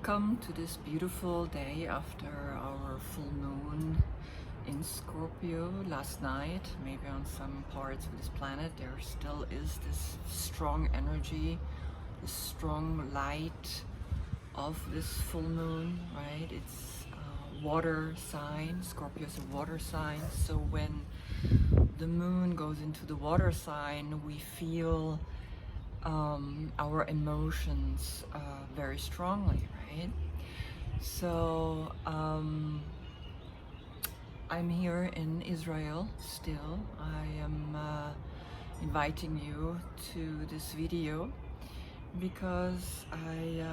Welcome to this beautiful day after our full moon in Scorpio last night. Maybe on some parts of this planet there still is this strong energy, this strong light of this full moon, right? It's a water sign. Scorpio is a water sign, so when the moon goes into the water sign, we feel our emotions very strongly, right? So I'm here in Israel still. I am inviting you to this video because I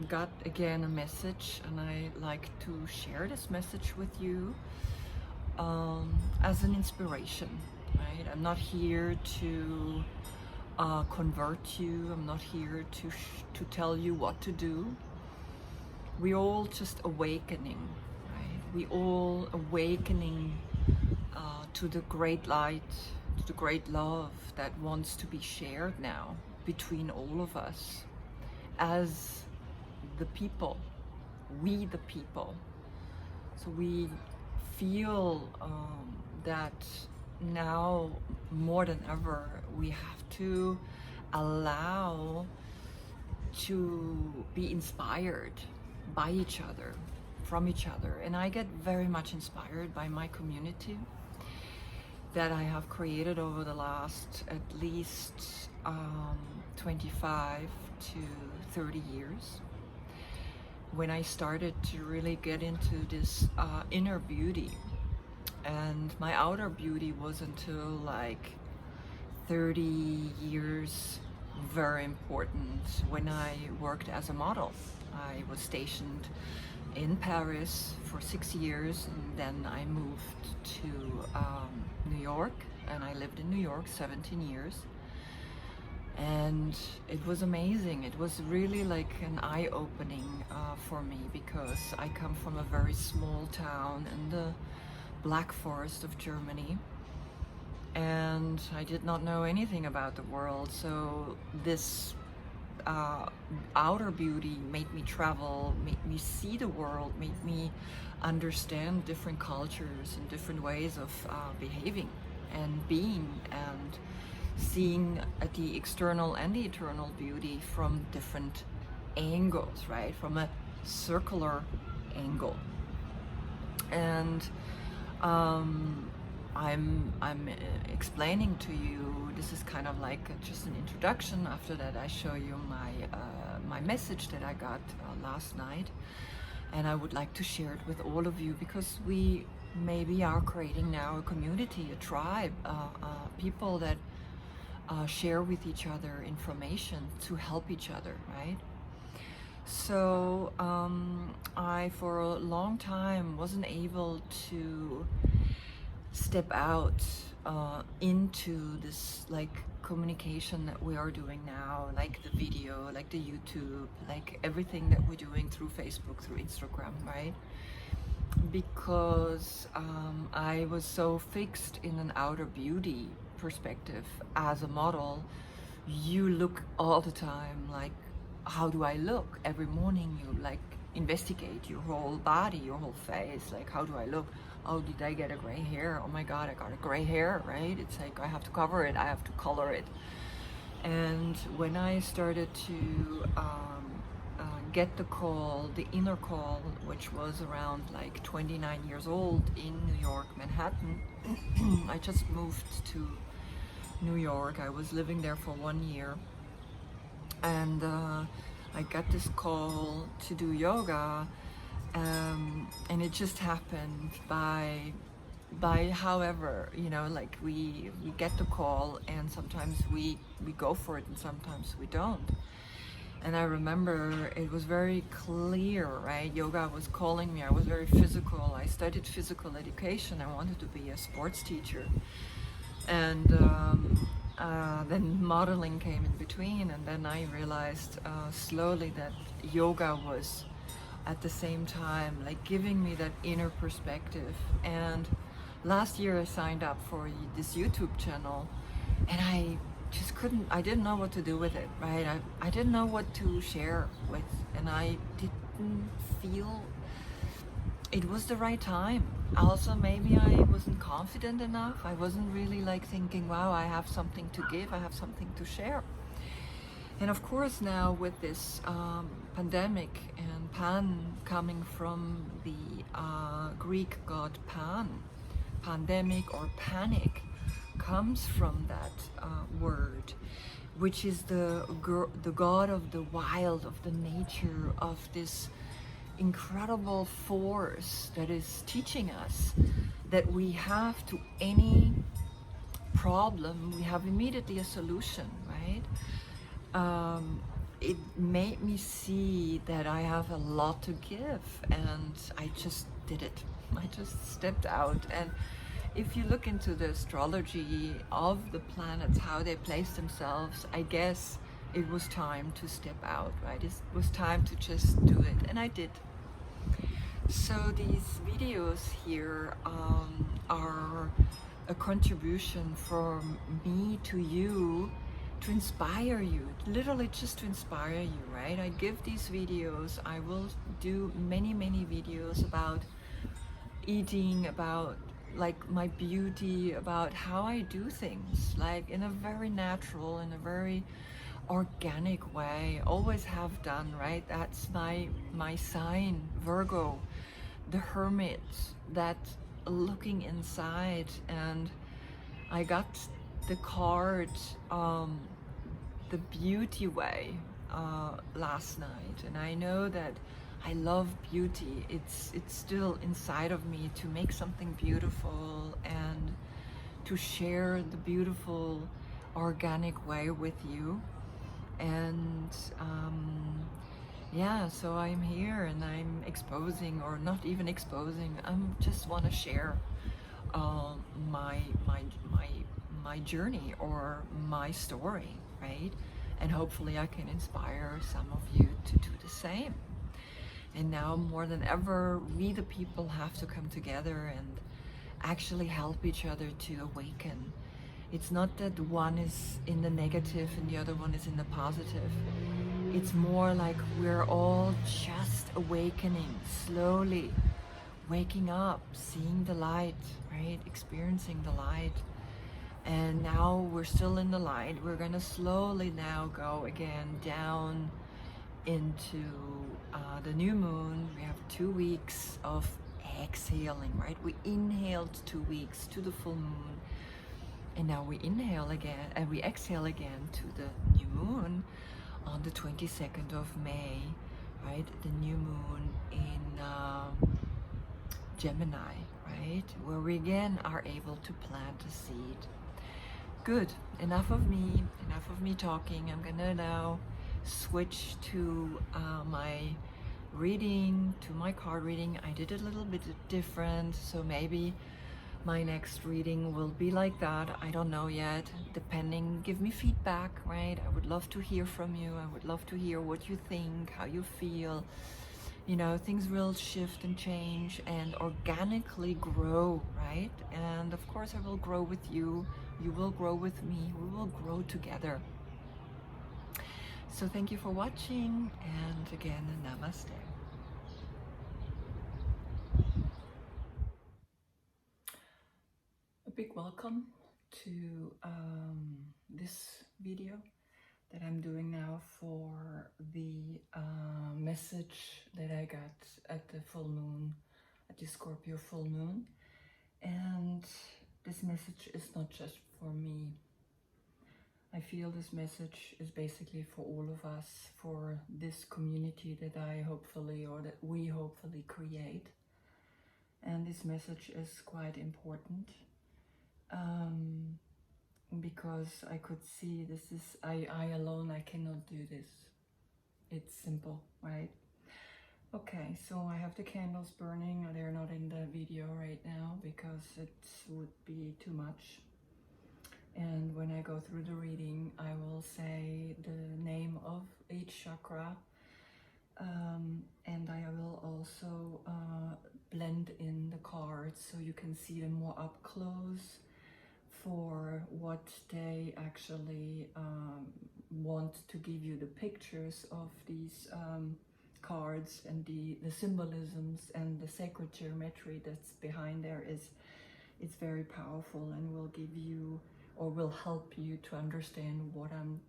got again a message, and I like to share this message with you as an inspiration, right? I'm not here to convert you. I'm not here to tell you what to do. We all just awakening, right? We all awakening to the great light, to the great love that wants to be shared now between all of us as the people, we the people. So we feel that now more than ever we have to allow to be inspired by each other, from each other. And I get very much inspired by my community that I have created over the last at least 25 to 30 years. When I started to really get into this inner beauty, and my outer beauty was until like 30 years very important when I worked as a model. I was stationed in Paris for 6 years, and then I moved to New York, and I lived in New York 17 years. And it was amazing. It was really like an eye-opening for me, because I come from a very small town in the Black Forest of Germany, and I did not know anything about the world. So this outer beauty made me travel, made me see the world, made me understand different cultures and different ways of behaving and being, and seeing the external and the eternal beauty from different angles, right? From a circular angle. And I'm explaining to you, this is kind of like just an introduction. After that I show you my message that I got last night, and I would like to share it with all of you, because we maybe are creating now a community, a tribe, people that share with each other information to help each other, right? So I for a long time wasn't able to step out into this like communication that we are doing now, like the video, like the YouTube, like everything that we're doing through Facebook, through Instagram, right? Because I was so fixed in an outer beauty perspective as a model. You look all the time like, how do I look? Every morning you like investigate your whole body, your whole face, like how do I look? Oh, did I get a gray hair? Oh my god, I got a gray hair, right? It's like I have to cover it, I have to color it. And when I started to get the call, the inner call, which was around like 29 years old in New York, Manhattan. I just moved to New York. I was living there for 1 year, and I got this call to do yoga, and it just happened by however, you know, like we get the call, and sometimes we go for it and sometimes we don't. And I remember it was very clear, right? Yoga was calling me. I was very physical. I studied physical education. I wanted to be a sports teacher. And then modeling came in between. And then I realized slowly that yoga was at the same time like giving me that inner perspective. And last year I signed up for this YouTube channel, and I didn't know what to do with it, right? I didn't know what to share with, and I didn't feel it was the right time. Also, maybe I wasn't confident enough. I wasn't really like thinking, wow, I have something to give, I have something to share. And of course now with this pandemic and pan coming from the Greek god Pan, pandemic or panic comes from that word, which is the god of the wild, of the nature, of this incredible force that is teaching us that we have to any problem, we have immediately a solution, right? It made me see that I have a lot to give, and I just did it. I just stepped out. And if you look into the astrology of the planets, how they place themselves, I guess it was time to step out, right? It was time to just do it, and I did. So these videos here are a contribution from me to you, to inspire you, literally just to inspire you, right? I give these videos, I will do many videos about eating, about like my beauty, about how I do things, like in a very natural, in a very organic way, always have done, right? That's my sign, Virgo, the hermit, that looking inside. And I got the card, the beauty way, last night, and I know that I love beauty. It's still inside of me to make something beautiful and to share the beautiful organic way with you. And yeah, so I'm here and I'm exposing, or not even exposing, I just want to share my journey or my story, right? And hopefully I can inspire some of you to do the same. And now more than ever, we the people have to come together and actually help each other to awaken. It's not that one is in the negative and the other one is in the positive. It's more like we're all just awakening, slowly waking up, seeing the light, right? Experiencing the light. And now we're still in the light. We're gonna slowly now go again down into the new moon. We have 2 weeks of exhaling, right? We inhaled 2 weeks to the full moon, and now we inhale again and we exhale again to the new moon on the 22nd of May, right? The new moon in Gemini, right? Where we again are able to plant a seed. Good, enough of me talking. I'm gonna now switch to my reading, to my card reading. I did it a little bit different, so maybe my next reading will be like that. I don't know yet, depending. Give me feedback, right? I would love to hear from you. I would love to hear what you think, how you feel. You know, things will shift and change and organically grow, right? And of course I will grow with you. You will grow with me. We will grow together. So thank you for watching, and again, namaste. A big welcome to this video that I'm doing now for the message that I got at the full moon, at the Scorpio full moon. And this message is not just for me. I feel this message is basically for all of us, for this community that I hopefully, or that we hopefully create. And this message is quite important, because I could see this is, I alone, I cannot do this. It's simple, right? Okay, so I have the candles burning. They're not in the video right now because it would be too much. And when I go through the reading, I will say the name of each chakra, and I will also blend in the cards so you can see them more up close for what they actually want to give you, the pictures of these cards and the symbolisms and the sacred geometry that's behind there it's very powerful and will give you or will help you to understand what I'm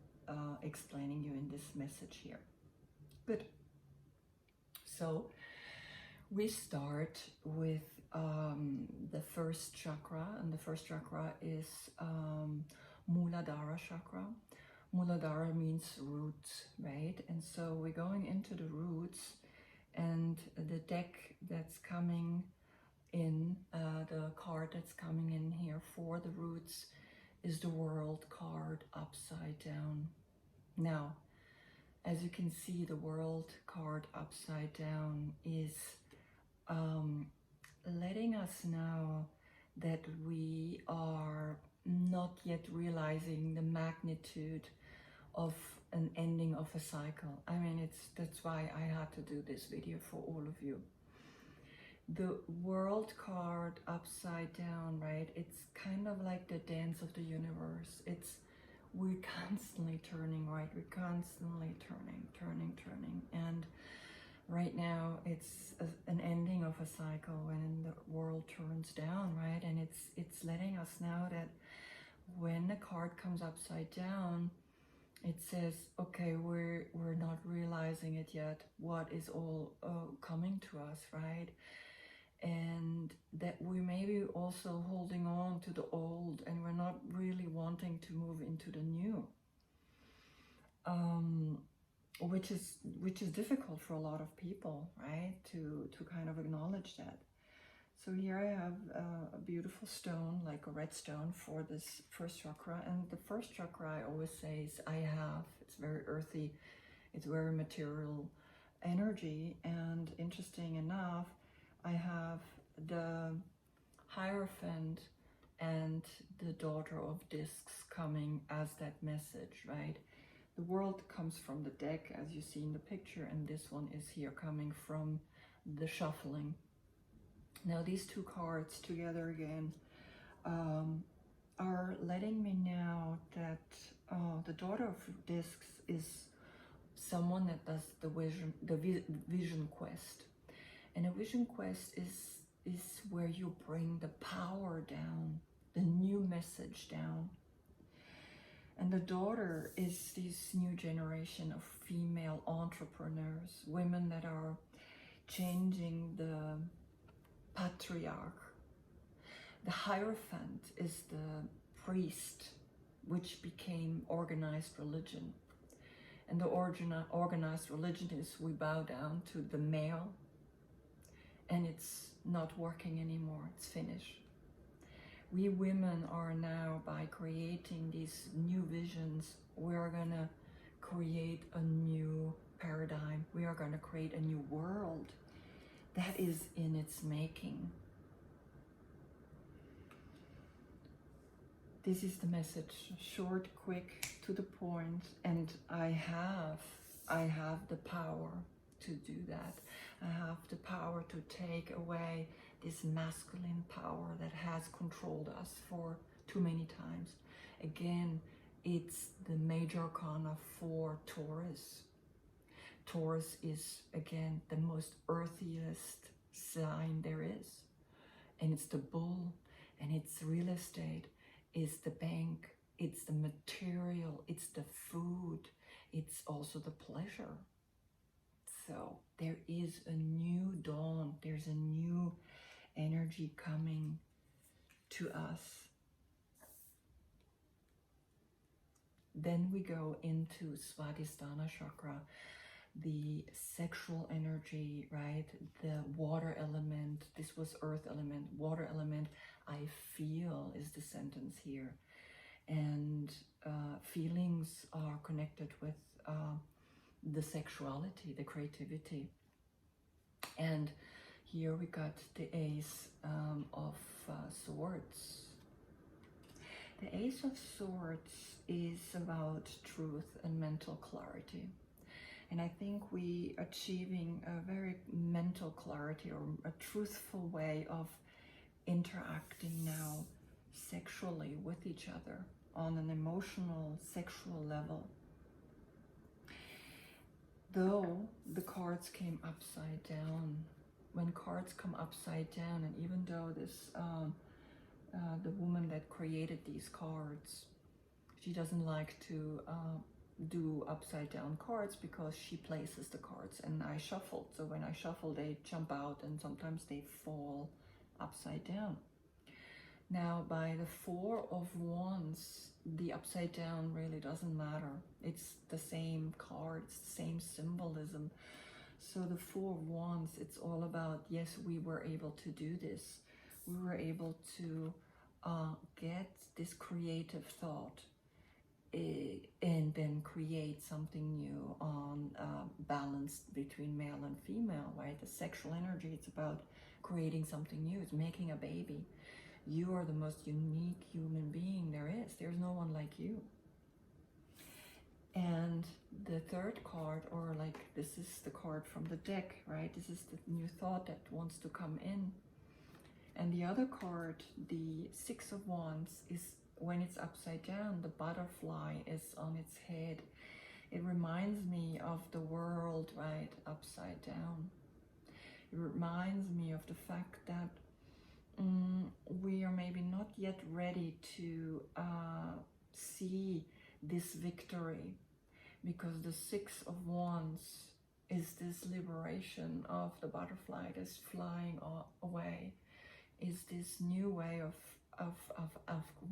explaining you in this message here. Good. So we start with the first chakra, and the first chakra is Muladhara chakra. Muladhara means roots, right? And so we're going into the roots, and the deck that's coming in, the card that's coming in here for the roots is the World card upside down. Now, as you can see, the World card upside down is letting us know that we are not yet realizing the magnitude of an ending of a cycle. I mean, that's why I had to do this video for all of you. The World card upside down, right? It's kind of like the dance of the universe. We're constantly turning, right? We're constantly turning. And right now it's an ending of a cycle when the world turns down, right? And it's letting us know that when the card comes upside down, it says, okay, we're not realizing it yet, what is all coming to us, right? And that we may be also holding on to the old, and we're not really wanting to move into the new, which is difficult for a lot of people, right? To kind of acknowledge that. So here I have a beautiful stone, like a red stone, for this first chakra. And the first chakra, I always say, is it's very earthy, it's very material energy. And interesting enough, I have the Hierophant and the Daughter of Discs coming as that message, right? The World comes from the deck, as you see in the picture, and this one is here coming from the shuffling. Now these two cards together again are letting me know that the Daughter of Discs is someone that does the vision quest. And a vision quest is where you bring the power down, the new message down. And the daughter is this new generation of female entrepreneurs, women that are changing the patriarch. The Hierophant is the priest, which became organized religion. And the organized religion is we bow down to the male, and it's not working anymore, it's finished. We women are now, by creating these new visions, we are gonna create a new paradigm. We are gonna create a new world that is in its making. This is the message, short, quick, to the point, and I have the power to do that. I have the power to take away this masculine power that has controlled us for too many times. Again, it's the major arcana for Taurus. Taurus is, again, the most earthiest sign there is. And it's the bull, and it's real estate, it's the bank, it's the material, it's the food, it's also the pleasure. So there is a new dawn, there's a new energy coming to us. Then we go into Svadhishthana chakra, the sexual energy, right? The water element, this was earth element, water element, I feel is the sentence here. And feelings are connected with the sexuality, the creativity. And here we got the Ace of Swords. The Ace of Swords is about truth and mental clarity. And I think we achieving a very mental clarity, or a truthful way of interacting now sexually with each other on an emotional, sexual level. though the cards came upside down. When cards come upside down, and even though this the woman that created these cards, she doesn't like to do upside down cards because she places the cards, and I shuffled. So when I shuffle, they jump out and sometimes they fall upside down. Now by the Four of Wands, the upside down really doesn't matter. It's the same card, it's the same symbolism. So the Four of Wands, it's all about, yes, we were able to do this. We were able to get this creative thought and then create something new on balanced between male and female, right? The sexual energy, it's about creating something new. It's making a baby. You are the most unique human being there is. There's no one like you. And the third card, or like this is the card from the deck, right? This is the new thought that wants to come in. And the other card, the Six of Wands, is when it's upside down, the butterfly is on its head. It reminds me of the world, right, upside down. It reminds me of the fact that we are maybe not yet ready to see this victory, because the Six of Wands is this liberation of the butterfly that's flying away, is this new way of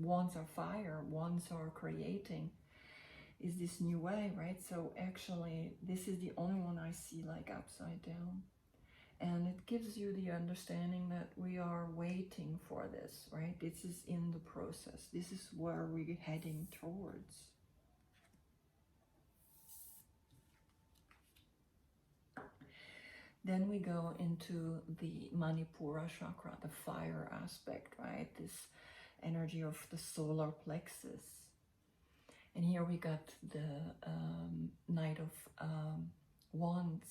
wands are fire, wands are creating, is this new way, right? So actually this is the only one I see like upside down. And it gives you the understanding that we are waiting for this, right? This is in the process. This is where we're heading towards. Then we go into the Manipura chakra, the fire aspect, right? This energy of the solar plexus. And here we got the Knight of Wands.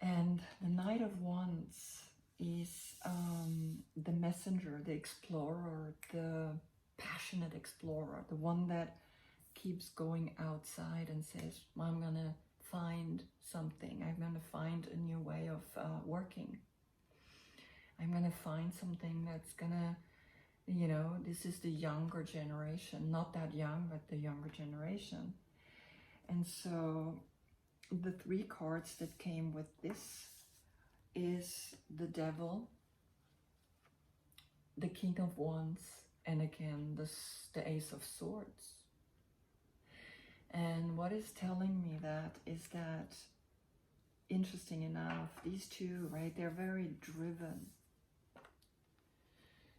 And the Knight of Wands is the messenger, the explorer, the passionate explorer, the one that keeps going outside and says, I'm gonna find something, I'm gonna find a new way of working, I'm gonna find something that's gonna, you know, this is the younger generation, not that young, but the younger generation. And so the three cards that came with this is the Devil, the King of Wands, and again the Ace of Swords. And what is telling me that is that, interesting enough, these two, right, they're very driven.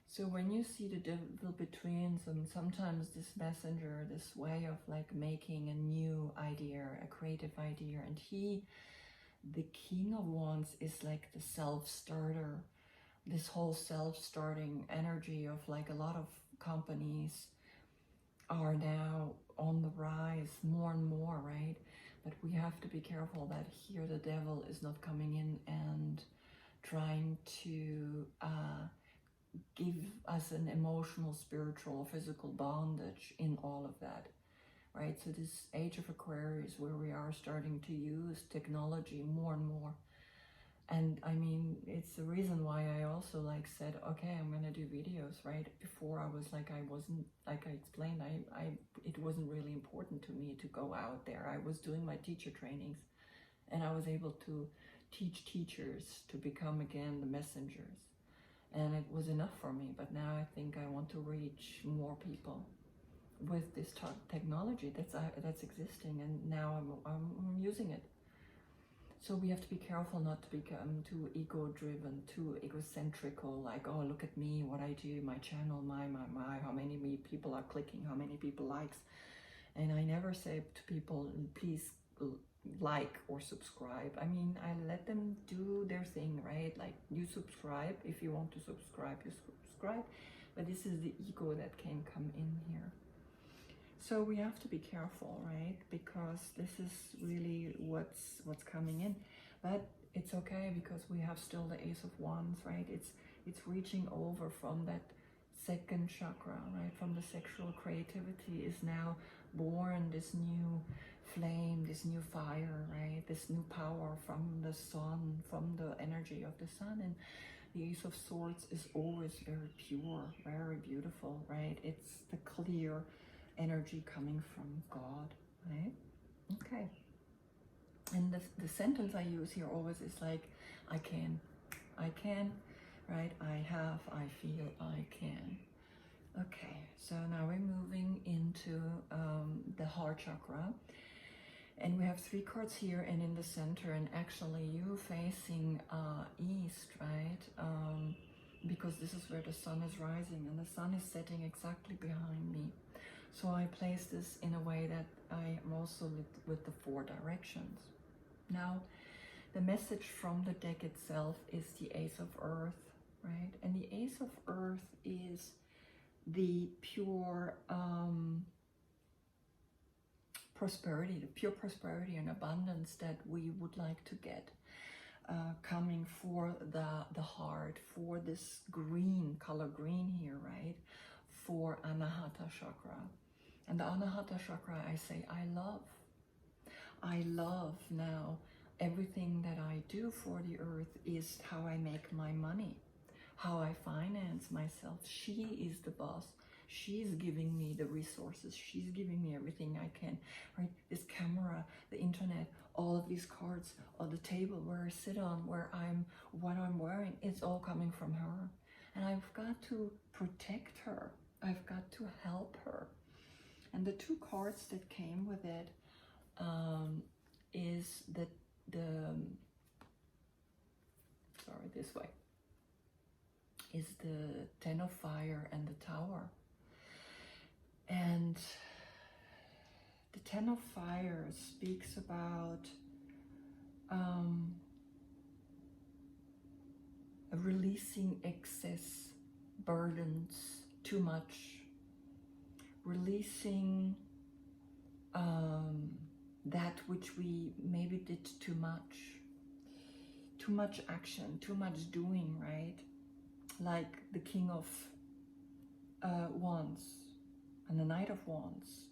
So when you see the Devil between them, sometimes this messenger, this way of like making a new idea, a creative idea, and the King of Wands is like the self-starter, this whole self-starting energy of like a lot of companies are now on the rise more and more, right? But we have to be careful that here the Devil is not coming in and trying to give us an emotional, spiritual, physical bondage in all of that, right? So this age of Aquarius, where we are starting to use technology more and more. And I mean, it's the reason why I also like said, okay, I'm gonna do videos, right? Before I was like, I wasn't, like I explained, it wasn't really important to me to go out there. I was doing my teacher trainings, and I was able to teach teachers to become again the messengers. And it was enough for me, but now I think I want to reach more people with this technology that's existing, and now I'm using it. So we have to be careful not to become too ego-driven, too egocentrical, like, oh, look at me, what I do, my channel, my, how many people are clicking, how many people likes. And I never say to people, please like or subscribe. I mean, I let them do their thing, right? Like, you subscribe, if you want to subscribe, you subscribe. But this is the ego that can come in here. So we have to be careful, right? Because this is really what's coming in. But it's okay, because we have still the Ace of Wands, right? It's reaching over from that second chakra, right? From the sexual creativity is now born this new flame, this new fire, right? This new power from the sun, from the energy of the sun. And the Ace of Swords is always very pure, very beautiful, right? It's the clear energy coming from God, right? Okay. And the sentence I use here always is like, I can, right? I have, I feel, I can. Okay, so now we're moving into the heart chakra. And we have 3 cards here and in the center, and actually you facing east, right? Because this is where the sun is rising, and the sun is setting exactly behind me. So I place this in a way that I am also lit with the 4 directions. Now, the message from the deck itself is the Ace of Earth, right? And the Ace of Earth is the pure prosperity, the pure prosperity and abundance that we would like to get, coming for the heart, for this green, color green here, right? For Anahata chakra. And the Anahata chakra, I say, I love now. Everything that I do for the earth is how I make my money, how I finance myself. She is the boss. She's giving me the resources. She's giving me everything I can, right? This camera, the internet, all of these cards, or the table where I sit on, what I'm wearing, it's all coming from her. And I've got to protect her. I've got to help her. And the 2 cards that came with it is is the 10 of Fire and the Tower. And the 10 of Fire speaks about releasing excess burdens, too much, releasing that which we maybe did too much action, too much doing, right? Like the King of Wands and the Knight of Wands,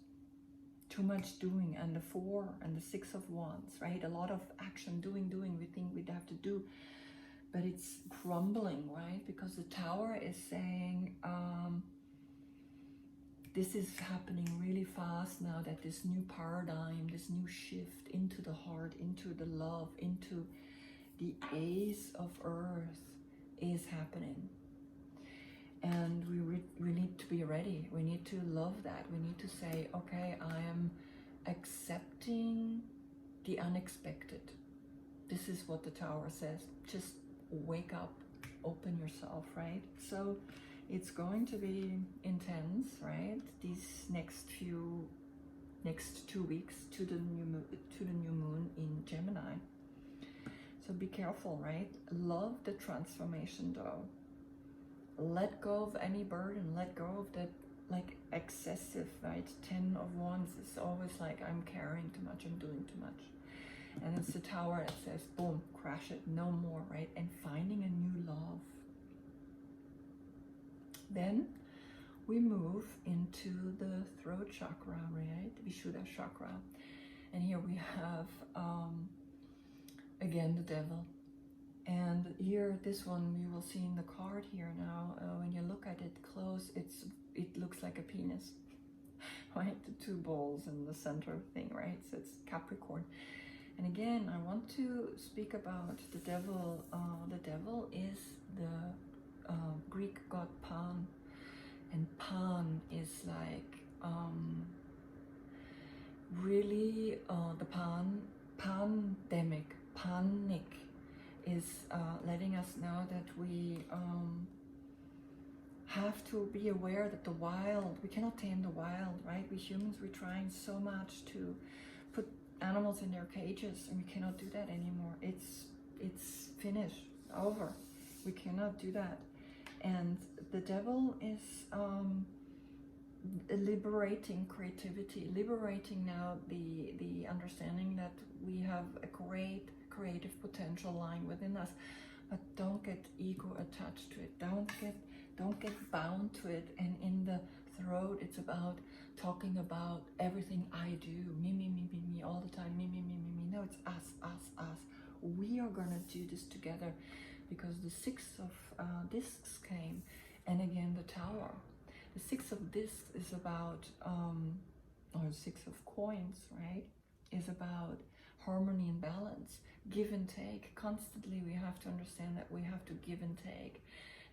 too much doing, and the 4 and the 6 of Wands, right? A lot of action, doing, we think we'd have to do, but it's crumbling, right? Because the Tower is saying, this is happening really fast now, that this new paradigm, this new shift into the heart, into the love, into the Ace of Earth is happening. And we need to be ready. We need to love that. We need to say, okay, I am accepting the unexpected. This is what the Tower says. Just wake up, open yourself, right? So it's going to be intense, right? These next 2 weeks to the new moon in Gemini. So be careful, right? Love the transformation though. Let go of any burden, let go of that like excessive, right? 10 of Wands is always like, I'm carrying too much, I'm doing too much. And it's the Tower that says, boom, crash it, no more, right? And finding a new love. Then we move into the throat chakra, right? Vishuddha chakra. And here we have, again, the devil. And here, this one you will see in the card here now, when you look at it close, it looks like a penis, right? The 2 balls in the center thing, right? So it's Capricorn. And again, I want to speak about the devil. The devil is the Greek god Pan. And Pan is like really the pandemic, panic is letting us know that we have to be aware that the wild, we cannot tame the wild, right? We humans, we're trying so much to put animals in their cages, and we cannot do that anymore. It's finished, over. We cannot do that. And the devil is liberating creativity, liberating now the understanding that we have a great creative potential lying within us, but don't get ego attached to it. Don't get bound to it. And in the throat. It's about talking about everything I do. Me all the time. Me. No, it's us, us, us. We are gonna do this together, because the 6 of discs came, and again the Tower. The 6 of discs is about, or 6 of coins, right? Is about harmony and balance, give and take. Constantly we have to understand that we have to give and take,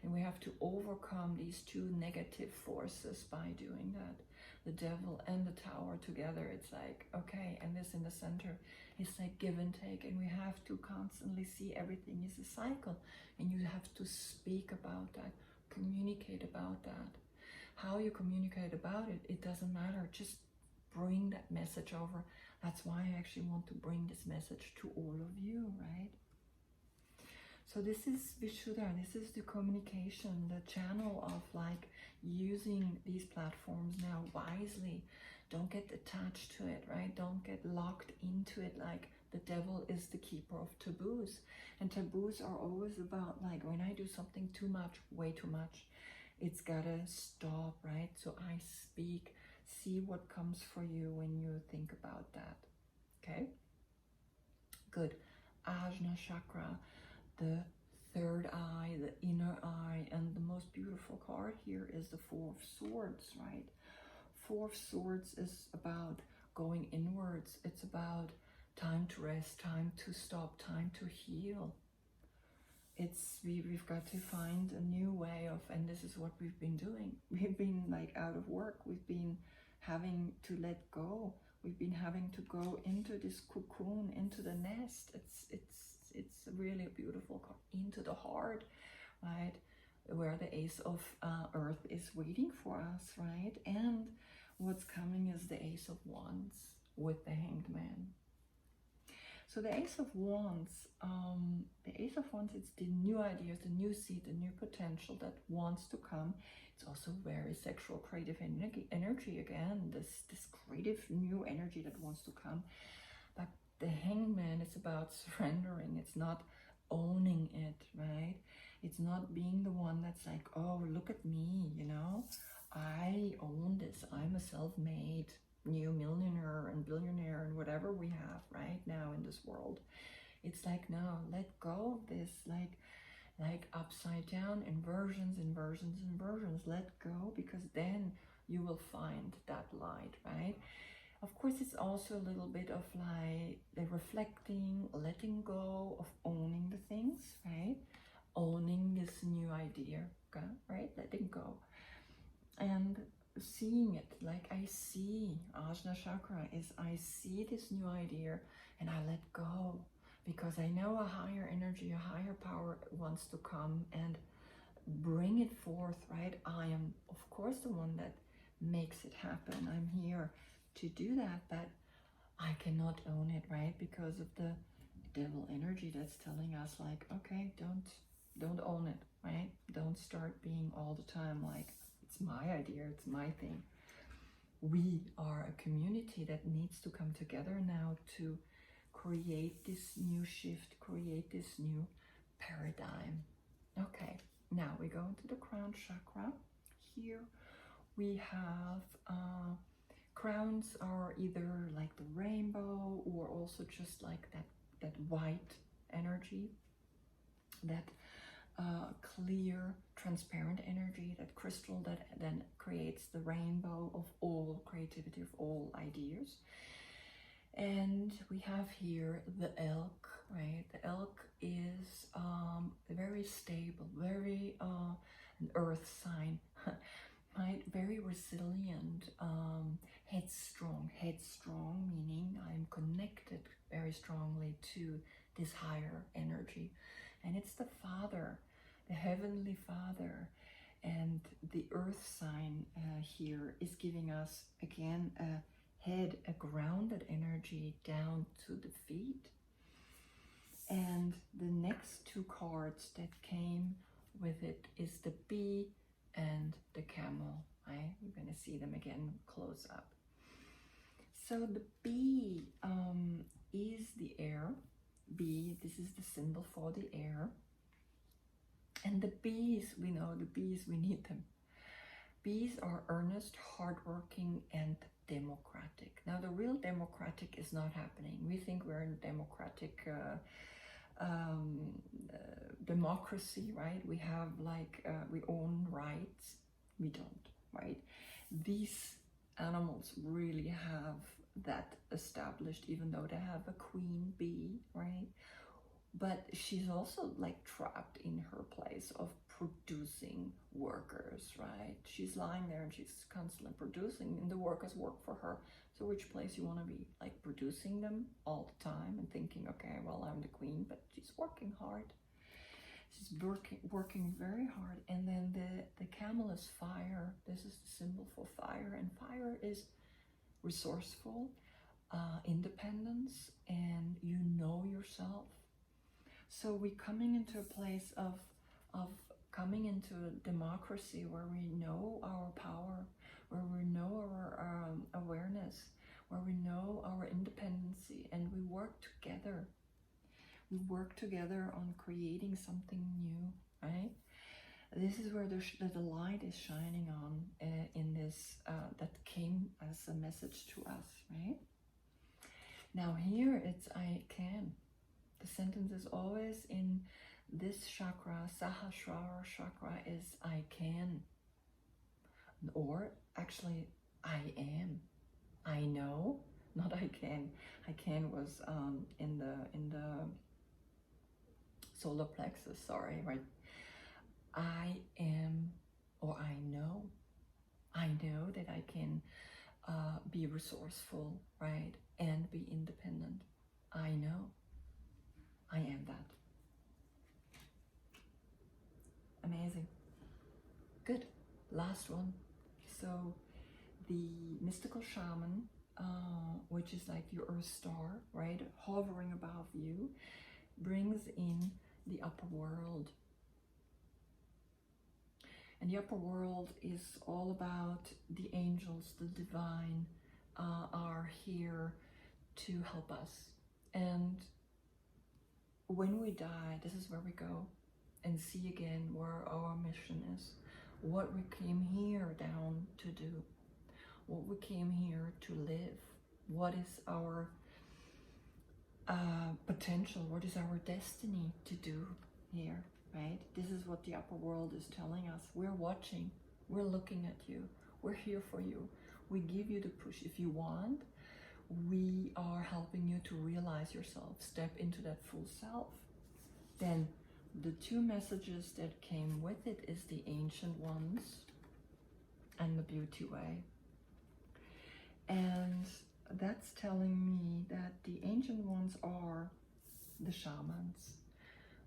and we have to overcome these 2 negative forces by doing that. The devil and the Tower together, it's like, okay, and this in the center, it's like give and take, and we have to constantly see everything is a cycle, and you have to speak about that, communicate about that. How you communicate about it, it doesn't matter, just bring that message over. That's why I actually want to bring this message to all of you, right? So this is Vishuddha, this is the communication, the channel of like using these platforms now wisely. Don't get attached to it, right? Don't get locked into it like the devil is the keeper of taboos. And taboos are always about like, when I do something too much, way too much, it's gotta stop, right? So I speak, see what comes for you when you think about that, okay? Good. Ajna Chakra, the 3rd eye, the inner eye, and the most beautiful card here is the 4 of Swords, right? 4 of Swords is about going inwards. It's about time to rest, time to stop, time to heal. It's we've got to find a new way of, and this is what we've been doing. We've been like out of work. We've been having to let go. We've been having to go into this cocoon, into the nest. It's really a beautiful card, into the heart, right? Where the Ace of Earth is waiting for us, right? And what's coming is the Ace of Wands with the Hanged Man. So the Ace of Wands, it's the new ideas, the new seed, the new potential that wants to come. It's also very sexual, creative energy again, this creative new energy that wants to come. But the Hanged Man is about surrendering. It's not owning it, right? It's not being the one that's like, oh, look at me, you know, I own this. I'm a self-made new millionaire and billionaire and whatever we have right now in this world. It's like, no, let go of this, like upside down inversions. Let go, because then you will find that light, right? Of course, it's also a little bit of like the reflecting, letting go of owning the things, right? Owning this new idea, okay? Right? Letting go. And seeing it, like I see, Ajna Chakra is I see this new idea and I let go, because I know a higher energy, a higher power wants to come and bring it forth, right? I am, of course, the one that makes it happen. I'm here to do that, but I cannot own it, right? Because of the devil energy that's telling us like, okay, don't own it, right? Don't start being all the time like, it's my idea, it's my thing. We are a community that needs to come together now to create this new shift, create this new paradigm. Okay, now we go into the crown chakra. Here we have crowns are either like the rainbow or also just like that white energy, that clear, transparent energy, that crystal that then creates the rainbow of all creativity, of all ideas. And we have here the elk, right? The elk is very stable, very an earth sign, right? Very resilient, headstrong meaning I'm connected very strongly to this higher energy. And it's the Father, the Heavenly Father. And the earth sign here is giving us, again, a head, a grounded energy down to the feet. And the next two cards that came with it is the bee and the camel. Right? You're going to see them again close up. So the bee is the air. Bee, this is the symbol for the air. And the bees, we know the bees, we need them. Bees are earnest, hardworking, and democratic. Now, the real democratic is not happening. We think we're in democratic democracy, right? We have we own rights. We don't, right? These animals really have that established, even though they have a queen bee, right? But she's also like trapped in her place of producing workers, right? She's lying there and she's constantly producing, and the workers work for her. So which place you want to be? Like producing them all the time and thinking, okay, well, I'm the queen, but she's working hard. She's working very hard. And then the camel is fire. This is the symbol for fire, and fire is resourceful, independence, and you know yourself. So we're coming into a place of coming into a democracy where we know our power, where we know our awareness, where we know our independency, and we work together. We work together on creating something new, right? This is where the light is shining on in this, that came as a message to us, right? Now here it's I can. The sentence is always in this chakra, Sahasrara chakra, is I can. Or actually, I am. I know, not I can. I can was in the solar plexus, sorry, right? I am, or I know. I know that I can be resourceful, right? And be independent. I know. I am that. Amazing. Good. Last one. So the mystical shaman, which is like your earth star, right, hovering above you, brings in the upper world. And the upper world is all about the angels, the divine, are here to help us. And when we die, this is where we go and see again where our mission is, what we came here down to do, what we came here to live, what is our potential, what is our destiny to do here, right? This is what the upper world is telling us. We're watching, we're looking at you, we're here for you. We give you the push if you want. We are helping you to realize yourself, step into that full self. Then the two messages that came with it is the ancient ones and the beauty way. And that's telling me that the ancient ones are the shamans,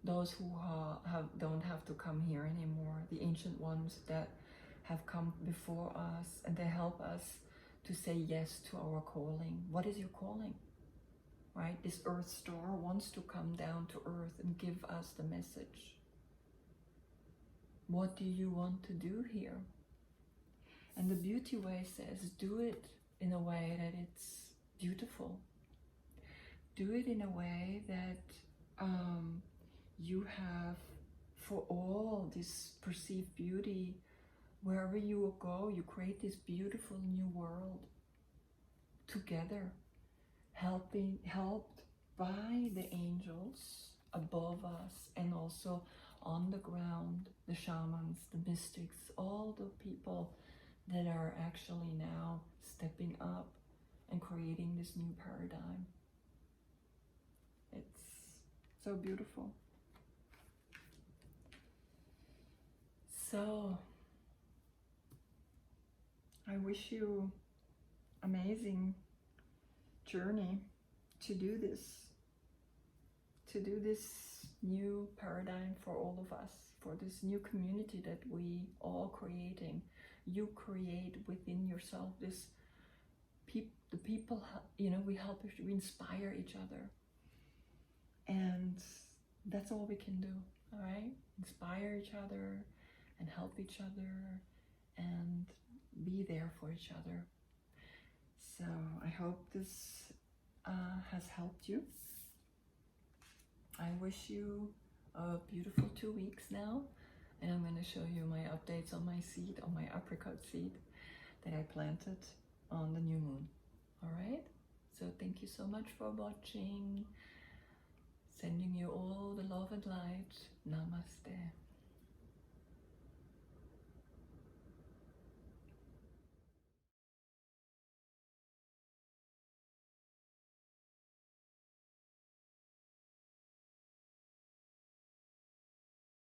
those who don't have to come here anymore, the ancient ones that have come before us, and they help us to say yes to our calling. What is your calling? Right? This earth star wants to come down to earth and give us the message. What do you want to do here? And the beauty way says, do it in a way that it's beautiful. Do it in a way that you have, for all this perceived beauty, wherever you go, you create this beautiful new world together, helped by the angels above us, and also on the ground, the shamans, the mystics, all the people that are actually now stepping up and creating this new paradigm. It's so beautiful. So I wish you amazing journey to do this new paradigm for all of us, for this new community that we all creating. You create within yourself this the people, we help, we inspire each other, and that's all we can do. All right, inspire each other and help each other and be there for each other. So I hope this has helped you. I wish you a beautiful 2 weeks now. And I'm going to show you my updates on my seed, on my apricot seed that I planted on the new moon. All right? So thank you so much for watching. Sending you all the love and light. Namaste.